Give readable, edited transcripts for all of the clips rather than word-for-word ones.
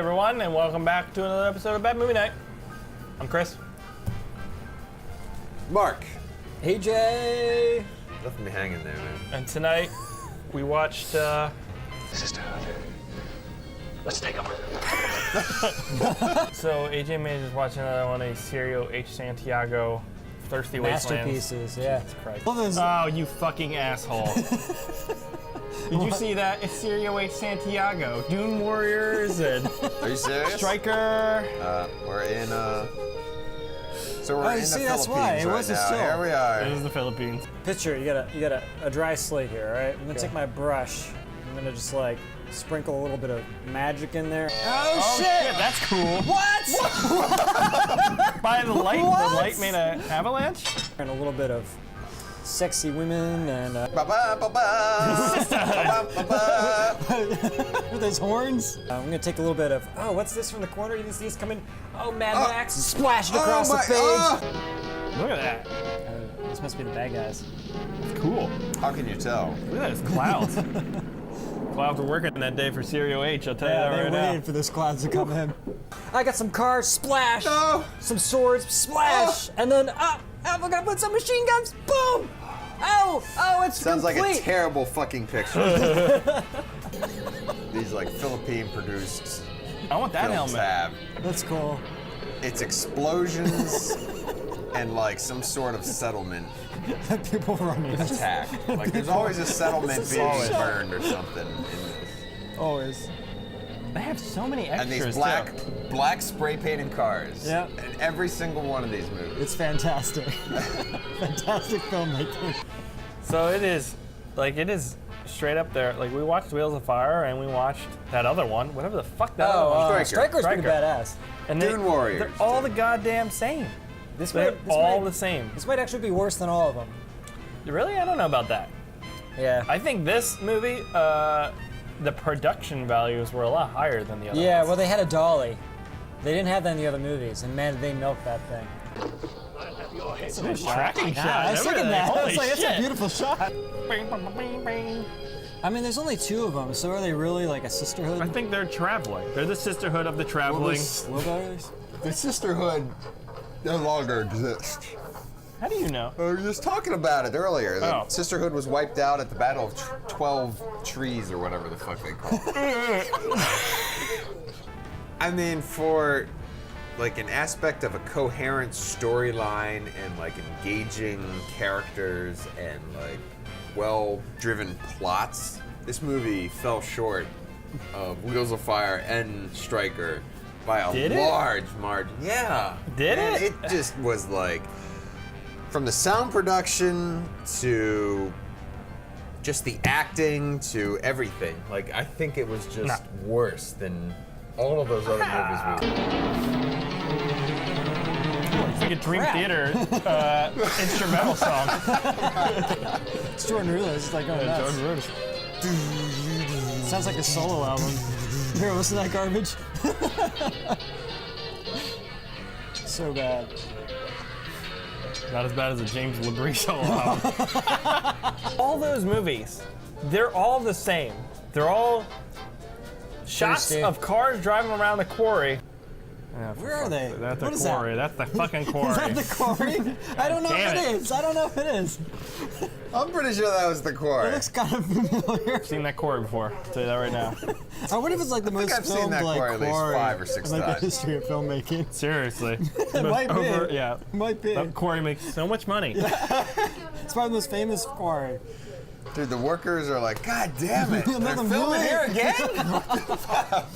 everyone, and welcome back to another episode of Bad Movie Night. I'm Chris. Mark. AJ. Left me hanging there, man. And tonight, we watched, Sisterhood. Let's take over. So AJ made us watch another one, a Cirio H. Santiago, Thirsty Wasteland. Masterpieces, yeah. Oh, you fucking asshole. Did you see that? It's Cirio H. Santiago, Dune Warriors, and Are you serious? Striker. We're in, so we're in the see, that's Philippines why. It right wasn't now. still. Here we are. This is the Philippines. Picture, you got a dry slate here, all right? I'm gonna take my brush. I'm gonna just like sprinkle a little bit of magic in there. Oh shit, that's cool. What? By the light, What? the light made an avalanche? And a little bit of sexy women and with those horns. I'm gonna take a little bit of, oh, what's this from the corner? You can see this coming. Oh, Mad Max, splash it across the page. Look at that. This must be the bad guys. It's cool. How can you tell? Look at those clouds. Clouds were working that day for Cirio H, I'll tell you that They're right waiting now. for those clouds to come in. I got some cars, splash. No. Some swords, splash. And then, I'm gonna put some machine guns, boom. Oh, it's Sounds complete. like a terrible fucking picture. These like Philippine produced I want that films helmet. have. That's cool. It's explosions and like some sort of settlement People running. attack. Like there's always a settlement being always. burned or something. Always. They have so many And extras, these too. black spray painted cars. Yep. In every single one of these movies. It's fantastic. Fantastic filmmaking. So it is straight up there. Like, we watched Wheels of Fire, and we watched that other one, whatever the fuck that other one was. Striker's pretty Striker. badass. And Dune Warriors. They're all the goddamn same. They're might- all might- the same. This might actually be worse than all of them. Really? I don't know about that. Yeah. I think this movie, the production values were a lot higher than the other Yeah, ones. well, they had a dolly. They didn't have that in the other movies, and man, did they milk that thing. It's a nice tracking shot. I was thinking that. I Holy was like, that's a shit. beautiful shot. Bing, bing, bing, bing. I mean, there's only two of them, so are they really like a sisterhood? I think they're traveling. They're the Sisterhood of the Traveling. Wheelbarrows? The Sisterhood no longer exists. How do you know? We were just talking about it earlier. The Oh. Sisterhood was wiped out at the Battle of 12 Trees or whatever the fuck they call it. I mean, for like an aspect of a coherent storyline and like engaging characters and like well-driven plots, this movie fell short of Wheels of Fire and Striker by a Did it? large margin. Yeah. Did Man, it? It just was like, from the sound production to just the acting to everything. Like, I think it was just worse than all of those other movies we It's like a Dream Crap. Theater instrumental song. It's Jordan Rudess. It's like going nuts. Sounds like a solo album. Here, listen to that garbage. So bad. Not as bad as a James LeBrie solo album. All those movies, they're all the same. They're all shots Thirsty. of cars driving around the quarry. Where are they? That's the What is quarry. that? That's the fucking quarry. Is that the quarry? I don't know Damn if it. it is. I don't know if it is. I'm pretty sure that was the core. It looks kind of familiar. I've seen that quarry before. I'll tell you that right now. I wonder if it's like the most I've seen filmed that like quarry at least quarry 5 or 6 in, like times. the history of filmmaking. Seriously. It might be. Yeah. Might be. That quarry makes so much money. It's probably the most famous quarry. Dude, the workers are like, God damn it. They're Another filming movie. here again? What the fuck?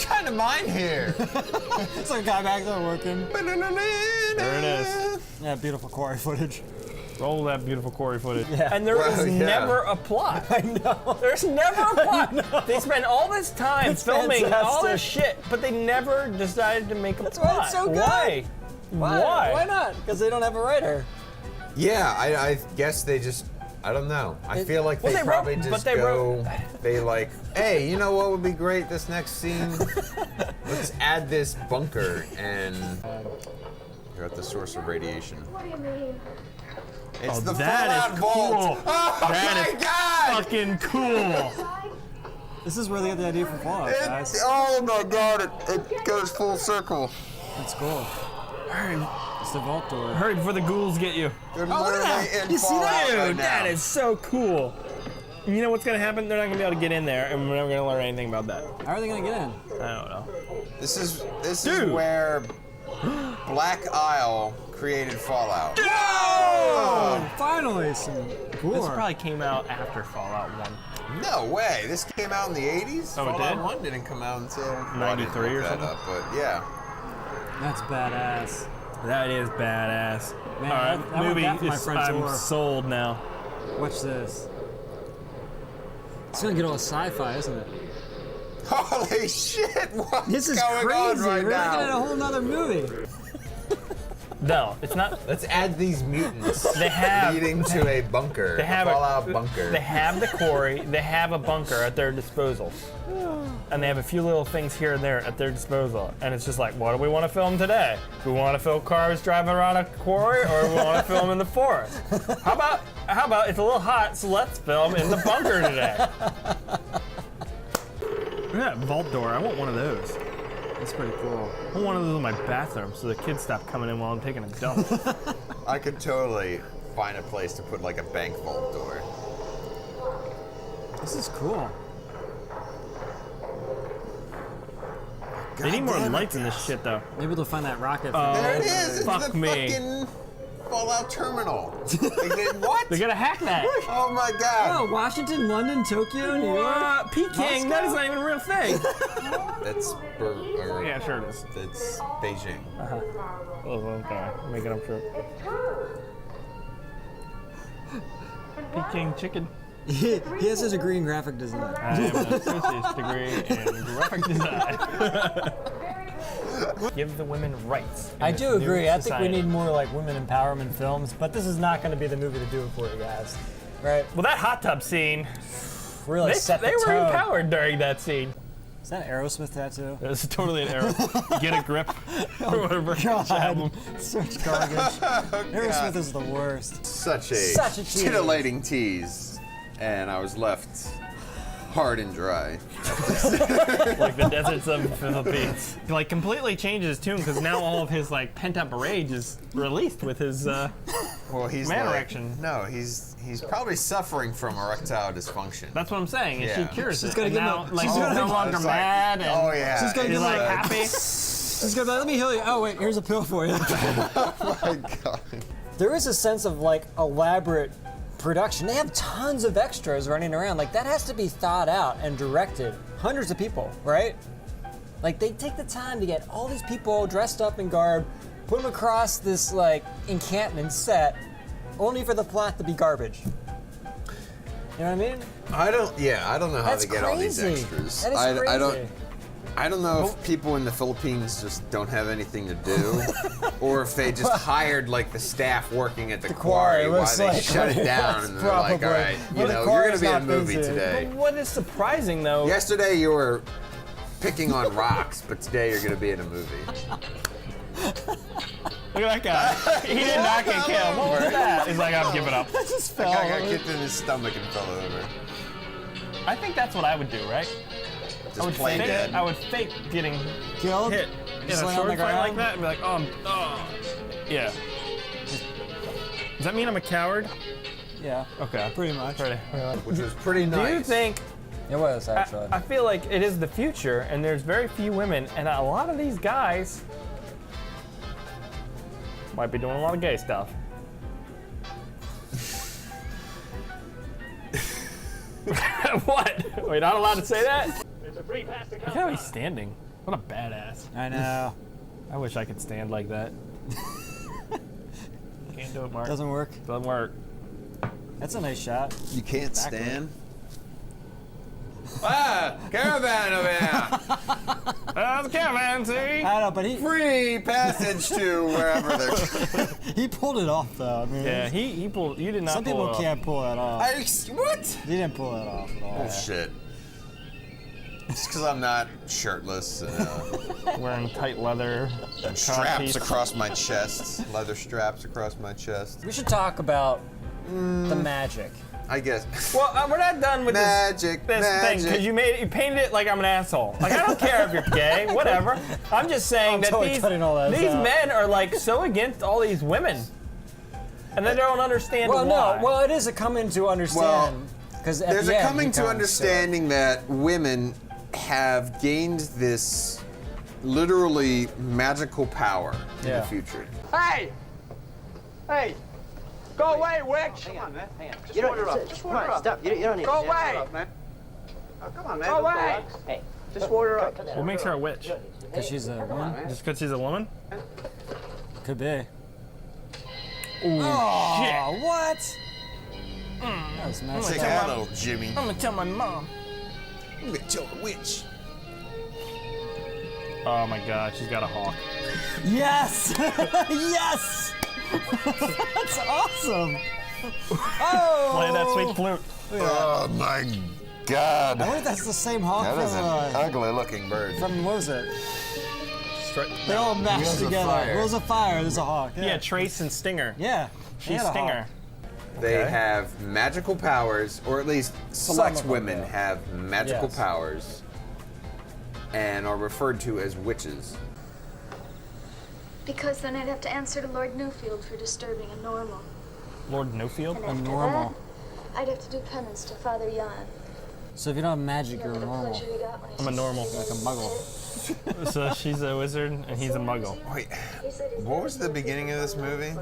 Trying to mine here. It's like a guy back there working. There it is. Yeah, beautiful quarry footage. Roll that beautiful quarry footage. Yeah. And there Well, is yeah. never a plot. I know. There's never a plot. They spend all this time It's filming all this fantastic. shit, but they never decided to make a That's plot. why it's so good. Why? Why? Why not? Because they don't have a writer. Yeah, I guess they just, I don't know. I feel like Well, they they probably wrote- but just they go, they like, hey, you know what would be great this next scene? Let's add this bunker and you're at the source of radiation. What do you mean? It's the that is Fallout Vault. cool. Oh That my is God! fucking cool. This is where they get the idea for Fallout, guys. Oh my god, it goes full circle. That's cool. Hurry, It's the vault door. hurry before the ghouls get you. They're look at literally that. in You see Fallout that? Dude, right now. that is so cool. You know what's gonna happen? They're not gonna be able to get in there, and we're never gonna learn anything about that. How are they gonna get in? I don't know. This is Dude. where Black Isle created Fallout. Oh, finally some gore. This probably came out after Fallout 1. No way. This came out in the 80s? Oh, it Fallout did? 1 didn't come out until 93 or that something? up, but yeah. That's badass. That is badass. Man, All right, I want movie that for my is front I'm door. sold now. Watch this. It's gonna get all sci-fi, isn't it? Holy shit! What's This is going crazy. on right We're now? looking at a whole nother movie. No, it's not. Let's add these mutants They have. leading to a bunker. They have a Fallout bunker. They have the quarry. They have a bunker at their disposal, and they have a few little things here and there at their disposal. And it's just like, what do we want to film today? Do we want to film cars driving around a quarry, or do we want to film in the forest? How about it's a little hot, so let's film in the bunker today. Look at that vault door. I want one of those. That's pretty cool. I want one of those in my bathroom so the kids stop coming in while I'm taking a dump. I could totally find a place to put like a bank vault door. This is cool. They need more damn it, lights in this shit, though. Maybe they'll find that rocket. There it is! It's fuck the me. fucking Fallout terminal. They did what? They're gonna hack that. Oh my god! Oh, Washington, London, Tokyo, New York. What? Peking? That is not even a real thing. That's Yeah, sure it is. That's Beijing. Oh, okay. Making up true. Peking chicken. He has his degree in graphic design. I have an associate's degree in graphic design. Give the women rights. in I this do new agree. I think we society. need more like women empowerment films, but this is not going to be the movie to do it for you guys, right? Well, that hot tub scene, Really set the they were tone. empowered during that scene. Is that an Aerosmith tattoo? It was totally an error. Get a grip. Or whatever. God, such garbage. Aerosmith is the worst. Such a tease. titillating tease, and I was left hard and dry. Like the deserts of the Philippines. He like completely changed his tune because now all of his like pent up rage is released with his Well, he's Man like, erection. No, he's probably suffering from erectile dysfunction. That's what I'm saying. And Yeah. she cures She's it. gonna And give now, him a- like she's he's gonna- no longer It's like, mad. And oh yeah, She's gonna he's give like him a- happy. She's gonna be like, let me heal you. Oh wait, here's a pill for you. Oh my god. There is a sense of like elaborate production. They have tons of extras running around. Like that has to be thought out and directed. Hundreds of people, right? Like they take the time to get all these people dressed up in garb, put them across this like encampment set, only for the plot to be garbage. You know what I mean? I don't know how That's they get all these crazy. extras. That is I don't know if people in the Philippines just don't have anything to do, or if they just hired like the staff working at the quarry while was they like- shut it down, and they're like, all right, Well, the you're quarry's gonna be in a not movie busy. today. But what is surprising though? Yesterday you were picking on rocks, but today you're gonna be in a movie. Look at that guy. He did not get killed. What was that? He's like, I'm giving up. Just That guy got kicked in his stomach and fell over. I think that's what I would do, right? Just play dead. I would fake getting Killed? hit in Just a lay on the sword fight like ground? that and be like, yeah. Does that mean I'm a coward? Yeah. Okay. Pretty much. Which was pretty Do nice. you think? It was actually. I feel like it is the future, and there's very few women, and a lot of these guys might be doing a lot of gay stuff. What? We're not allowed to say that? Look how he's standing. What a badass. I know. I wish I could stand like that. Can't do it, Mark. Doesn't work. Doesn't work. That's a nice shot. You can't stand. Ah, caravan over here. That's a caravan, see? I know, but Free passage to wherever they're. he pulled it off though. I mean, Yeah, he pulled. You did not some pull people it off. can't pull that off. What? He didn't pull that off at all. Bullshit. Just because I'm not shirtless and Wearing tight leather. straps across my chest, leather straps across my chest. We should talk about the magic I guess. Well, we're not done with Magic, this thing because you painted it like I'm an asshole. Like I don't care if you're gay, whatever. I'm just saying that totally cutting all that these out. men are like so against all these women, and they don't understand Well, why. no. Well, it is a coming to understand. Because There's a coming to understanding that women have gained this literally magical power in the future. Hey! Hey! Go away, witch! Hang on, man. Hang on. Just water up. Just water up. Stop. You don't need to. Go away! Man. Oh, come on, man. Go away! Hey. Just water up. What makes her a witch? Because she's a woman? Just because she's a woman? Could be. Ooh, Oh, what? That was messed Take up. that, little Jimmy. I'm gonna tell my mom. I'm gonna tell the witch. Oh my God, she's got a hawk. Yes! Yes! That's awesome! Oh! Play that sweet flute. Oh my God. I wonder if that's the same hawk That is an from, ugly-looking bird. from, what was it? Straight. They all mashed Wheels of together. Fire. Wheels of Fire, there's a hawk. Yeah, Trace and Stinger. Yeah. She's and a Stinger. hawk. They Okay. have magical powers, or at least select of them, women yeah. have magical Yes. powers and are referred to as witches. Because then I'd have to answer to Lord Newfield for disturbing a normal. Lord Nofield? And A after normal. that, I'd have to do penance to Father Jan. So if you don't have magic, You you're know, the normal. pleasure he got when he I'm a normal. succeeded Like a in muggle. his pit. So she's a wizard and he's a muggle. Wait, He said his what was parents the beginning of this movie?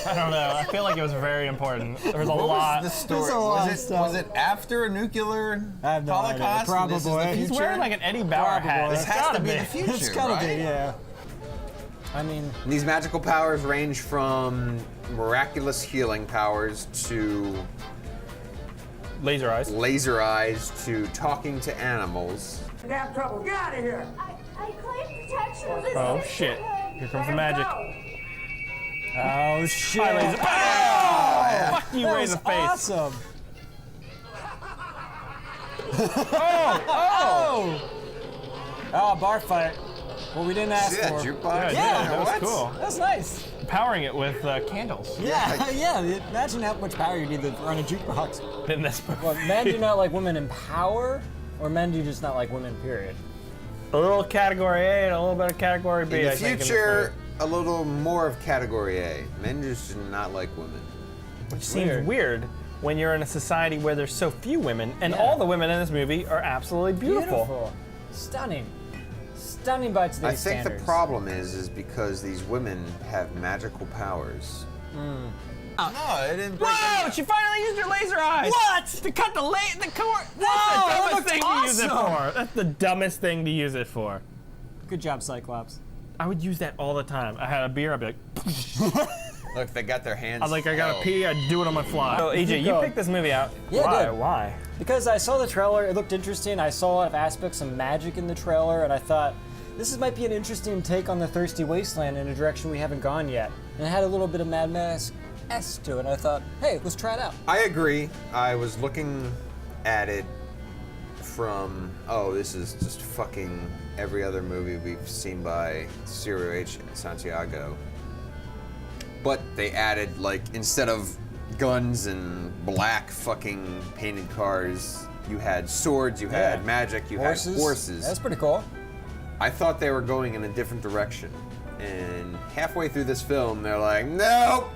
I don't know. I feel like it was very important. There was a What lot. was the story? There's a lot of Was stuff. it after a nuclear I have no idea. holocaust? and this is the Probably. He's future? wearing like an Eddie Bauer hat. Probably. It's This has gotta to be be. the future, It's gotta right? be, yeah. I mean, These magical powers range from miraculous healing powers to Laser eyes. laser eyes to talking to animals. Damn trouble. Get out of here! I claim protection of this Oh shit. Here comes the magic. oh shit. Hi, laser. Oh! Fuck you, That Razor was Face. awesome. Oh, bar fight. Well, we didn't ask See that for. jukebox? Yeah, that was What? cool. That's nice. Powering it with candles. Yeah, yeah. Imagine how much power you need to run a jukebox. In this movie. Well, men do not like women in power, or men do just not like women, period. A little category A and a little bit of category B. In the I think, future, a little more of category A. Men just do not like women. which seems weird when you're in a society where there's so few women, and all the women in this movie are absolutely beautiful. Stunning. Stunning by today's I think standards. the problem is because these women have magical powers. No, it didn't break Whoa! She finally used her laser eyes. What? To cut the cord. That's Whoa, the that dumbest looked thing to use it awesome. for. That's the dumbest thing to use it for. Good job, Cyclops. I would use that all the time. I had a beer. I'd be like, Look, they got their hands. I gotta held. pee. I'd do it on my fly. So AJ, you going. picked this movie out. Yeah, I Why? did. Why? Because I saw the trailer, it looked interesting. I saw a lot of aspects of magic in the trailer, and I thought might be an interesting take on the Thirsty Wasteland in a direction we haven't gone yet. And it had a little bit of Mad Max-esque to it. And I thought, hey, let's try it out. I agree. I was looking at it from, this is just fucking every other movie we've seen by Cirio and Santiago. But they added, instead of guns and black fucking painted cars, you had swords, you had magic, you had horses. That's pretty cool. I thought they were going in a different direction. And halfway through this film, they're like, nope!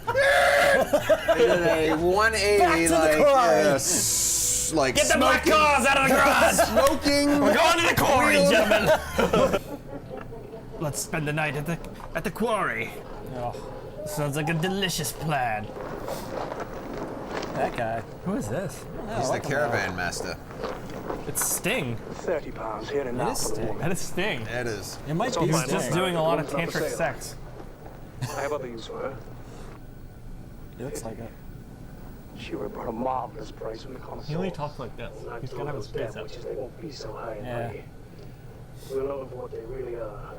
They did a 180, Back to the car. Get the black cars out of the garage. smoking. We're going to the quarry, gentlemen. Let's spend the night at the quarry. Oh, Sounds like a delicious plan. that guy. Who is this? He's the caravan master. It's Sting. 30 pounds here and It now. is Sting. That is Sting. It is. It might So be fine. He's just Sting. doing a lot of Woman's not for tantric sale. sex. I have other use for her. It looks like it. She would have brought a marvelous price from the connoisseur. He only talks like this. Like He's to gotta have those his face damn up. witches, they won't be so high and Yeah. mighty. We'll know them for what they really are.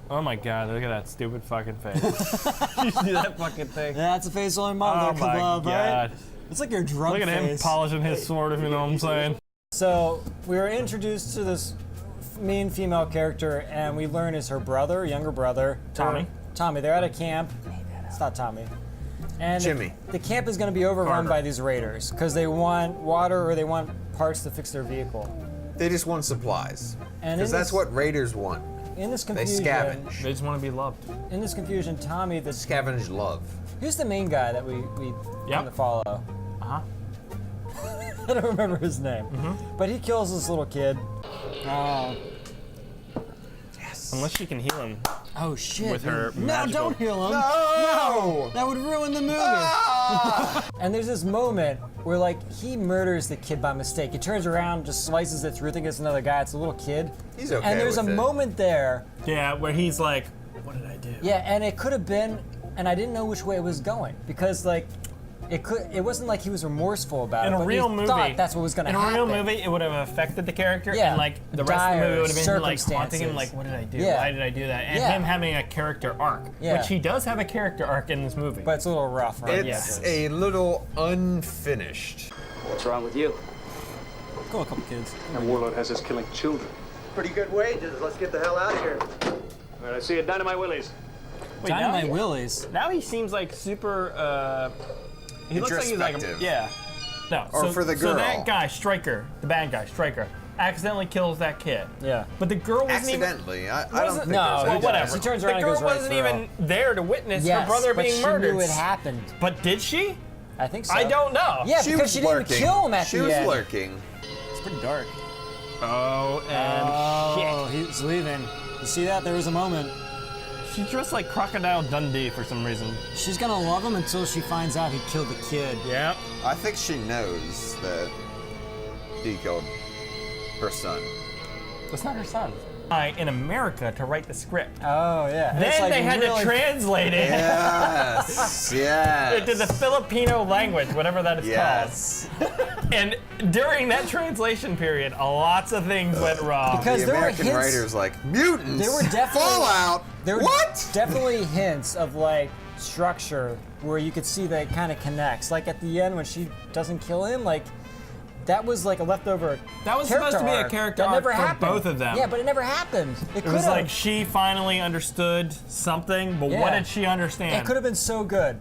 Oh my god, look at that stupid fucking face. You see that fucking thing? Yeah, that's a face only mother Oh could my love, god. right? It's like your drunk Look at him face. polishing his sword, if you know what I'm saying. So we were introduced to this main female character, and we learn is her brother, younger brother, Tommy. Tommy. They're at a camp. It's not Tommy. And Jimmy. the camp is going to be overrun by these raiders because they want water or they want parts to fix their vehicle. They just want supplies. And Because in that's this- what raiders want. In this They confusion, scavenge. They just want to be loved. in this confusion, Tommy, Scavenge love. who's the main guy that we want to follow? Uh-huh. I don't remember his name, but he kills this little kid. Unless she can heal him. Oh shit! With her no, magical- don't heal him. No! That would ruin the movie. And there's this moment where like he murders the kid by mistake. He turns around, just slices it through, thinking it's another guy. It's a little kid. He's okay And there's with a it. moment there. Yeah, where he's like, what did I do? Yeah, and it could have been, and I didn't know which way it was going because like. It wasn't like he was remorseful about In it. a but real he movie, thought that's what was going to in happen. a real movie, it would have affected the character, Yeah, and like the rest of the movie would have been dire like haunting him, circumstances. like, what did I do? Yeah. Why did I do that? And Yeah. him having a character arc, Yeah. which he does have a character arc in this movie. But it's a little rough, right? It's a little unfinished. What's wrong with you? Go a couple kids. That warlord has us killing children. Pretty good wages. Let's get the hell out of here. All right, I see a Dynamite Willies. Wait, now Dynamite he- Willies. Now he seems like super. He looks like he's like Introspective. yeah. No. Or so, for the So girl. that guy, Stryker, the bad guy, Stryker, accidentally kills that kid. Yeah. But the girl wasn't even. Accidentally. I don't wasn't- think No, there's he Well, any- does. whatever. He turns the around and girl goes right wasn't through even there to witness Yes, her brother but being she murdered. knew it happened. But did she? I think so. I don't know. Yeah, She because was she didn't lurking. even kill him at She the was end. lurking. It's pretty dark. Oh, and Oh, he's leaving. You see that? There was a moment. shit. She's dressed like Crocodile Dundee for some reason. She's gonna love him until she finds out he killed the kid. Yeah. I think she knows that he killed her son. That's not her son. In America to write the script. Oh yeah. And it's Then like they had really- to translate it Yes. Yes. into the Filipino language, whatever that is Yes. called. And during that translation period, lots of things went wrong. Because The there were American hints. writers like mutants. There were definitely Fallout. There were What? definitely hints of like structure where you could see that it kind of connects. Like at the end when she doesn't kill him, like that was like a leftover. That was supposed to be a arc character that arc never for happened. both of them. Yeah, but it never happened. It It could was have. like she finally understood something, but what Yeah. did she understand? It could have been so good.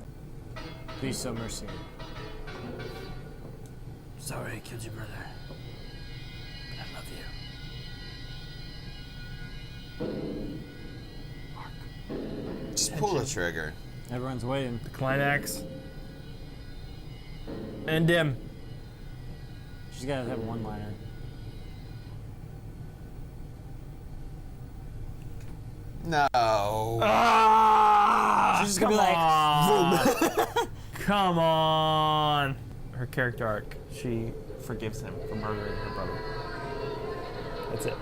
Please show mercy. Sorry I killed your brother. But I love you. Just pull the trigger. Everyone's waiting. Climax. And dim. She's gotta have a one-liner. No. Ah! She's just gonna be like, Come on. Her character arc. She forgives him for murdering her brother. That's it.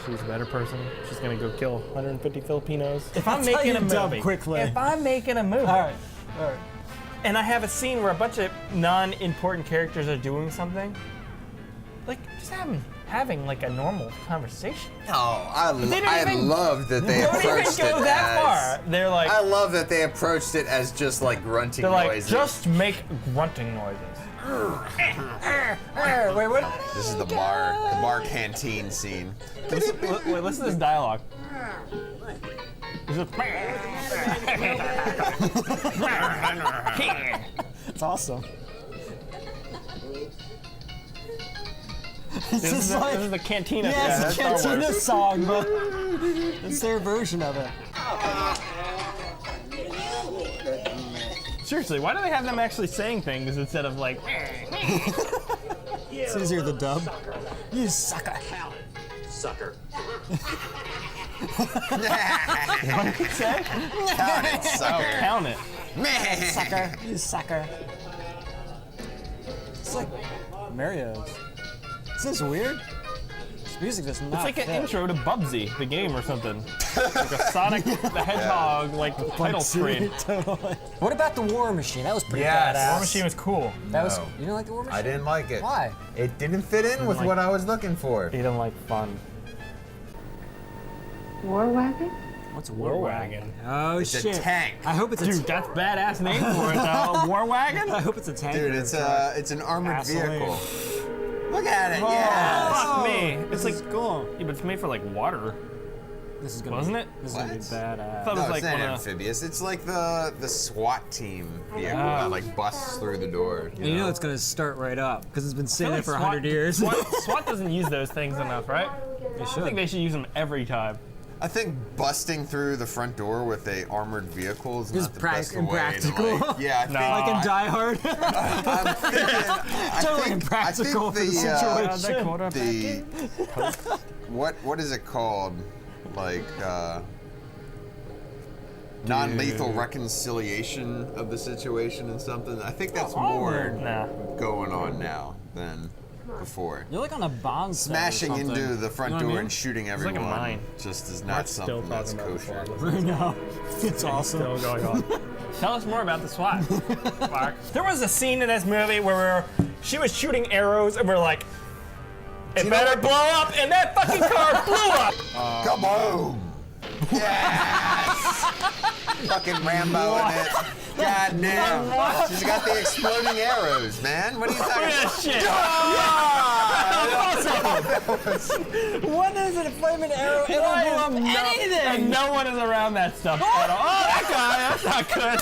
She's a better person. She's gonna go kill 150 Filipinos. If I'm That's how making a you dub movie, quickly. if I'm making a movie, all right. and I have a scene where a bunch of non-important characters are doing something, like just having like a normal conversation. No, I don't even- love that they Don't even approached go it that as. far. They're like, I love that they approached it as just like grunting they're like, noises. just make grunting noises. Wait, what? This is the bar canteen scene. Listen to this dialogue. It's just- It's awesome. This is the Cantina. Yeah, it's a that's Star Wars. Cantina song, but it's their version of it. Seriously, why do they have them actually saying things instead of like? It's easier to dub. You sucker. Sucker. What did it say? Count it, sucker. Oh, count it. Sucker. You sucker. It's like Mario's. Is this weird? This music does not It's like an fit. intro to Bubsy, the game or something. Like a Sonic the Hedgehog like title screen. Totally. What about the War Machine? That was pretty Yes. badass. War Machine was cool. That was. No. You didn't like the War Machine? I didn't like it. Why? It didn't fit in with like- what I was looking for. He didn't like fun. War wagon? What's a War Wagon. Oh It's a shit! tank. I hope it's a. Dude, that's badass name for it though. War Wagon? I hope it's a tank. Dude, or it's truck. it's an armored Gasoline. vehicle. Look at it, yeah. Fuck me. It's This like is cool. yeah, but it's made for like water. This is gonna Wasn't be, it? This is gonna be What? badass. Thought it No, was like it's not one of amphibious. It's like the SWAT team vehicle that like busts through the door. And you know it's gonna start right up because it's been sitting there for SWAT, 100 years. SWAT doesn't use those things enough, right? They I should. think they should use them every time. I think busting through the front door with a armored vehicle is not the best way impractical. to like. Yeah, I think. No. Like in Die Hard. I'm thinking. Totally impractical for the situation. What is it called? Like non-lethal reconciliation of the situation and something. I think that's more Nah. going on now than before. You're like on a Bond set or Smashing something. into the front You know what I door mean? and shooting like everyone a mine. just is not Mark's still something that's talking about the kosher. SWAT. I know. It's awesome. Still going on. Tell us more about the SWAT. Mark. There was a scene in this movie where she was shooting arrows and we're like, it better blow up, and that fucking car blew up. Come on! Yes! Fucking Rambo in it. God damn. She's got the exploding arrows, man. What are you talking Look at about? that shit. What is it? A flaming arrow? It Why will is blow up anything! And no one is around that stuff at all. Oh, that guy, that's not good.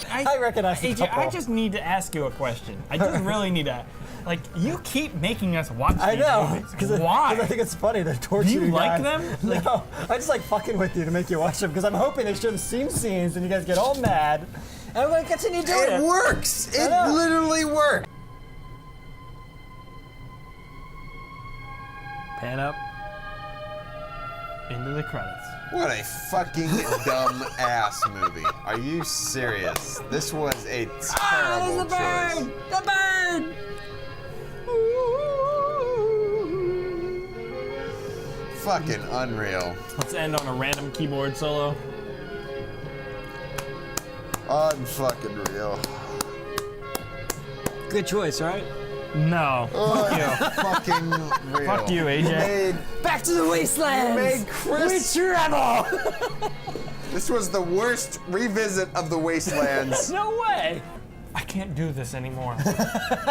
I recognize the AJ, couple. I just need to ask you a question. I just really need to. Like, you keep making us watch I these know. movies. Why? I think it's funny. They're torturing Do you like guys. them? No, I just like fucking with you to make you watch them because I'm hoping they show the same scenes and you guys get all mad. And I'm gonna continue doing It works! It know. literally works! Pan up into the credits. What a fucking dumb ass movie. Are you serious? This was a terrible choice. The bird! Fucking unreal. Let's end on a random keyboard solo. Unfucking real. Good choice, right? No. Fuck you. Fucking real. Fuck you, AJ. Made, Back to the wasteland! made Chris. We travel! This was the worst revisit of the Wastelands. No way. I can't do this anymore.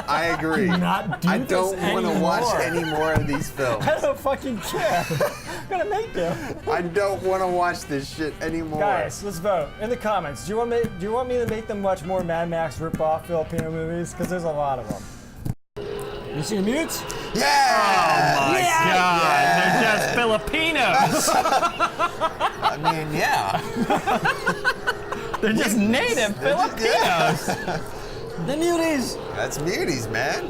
I agree. not do I this don't want to watch anymore. any more of these films. I don't fucking care. I'm gonna make you. I don't want to watch this shit anymore. Guys, let's vote in the comments. Do you want me to make them watch more Mad Max rip-off Filipino movies? Because there's a lot of them. You see the mutes? Yeah! My God, they're just Filipinos. I mean, yeah. They're just native Filipinos. The muties! That's muties, man.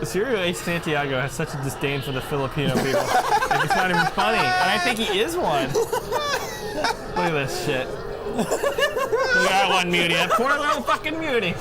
Cirio H. Santiago has such a disdain for the Filipino people. Like, it's not even funny. And I think he is one. Look at this shit. Look at that one mutie. That poor little fucking mutie.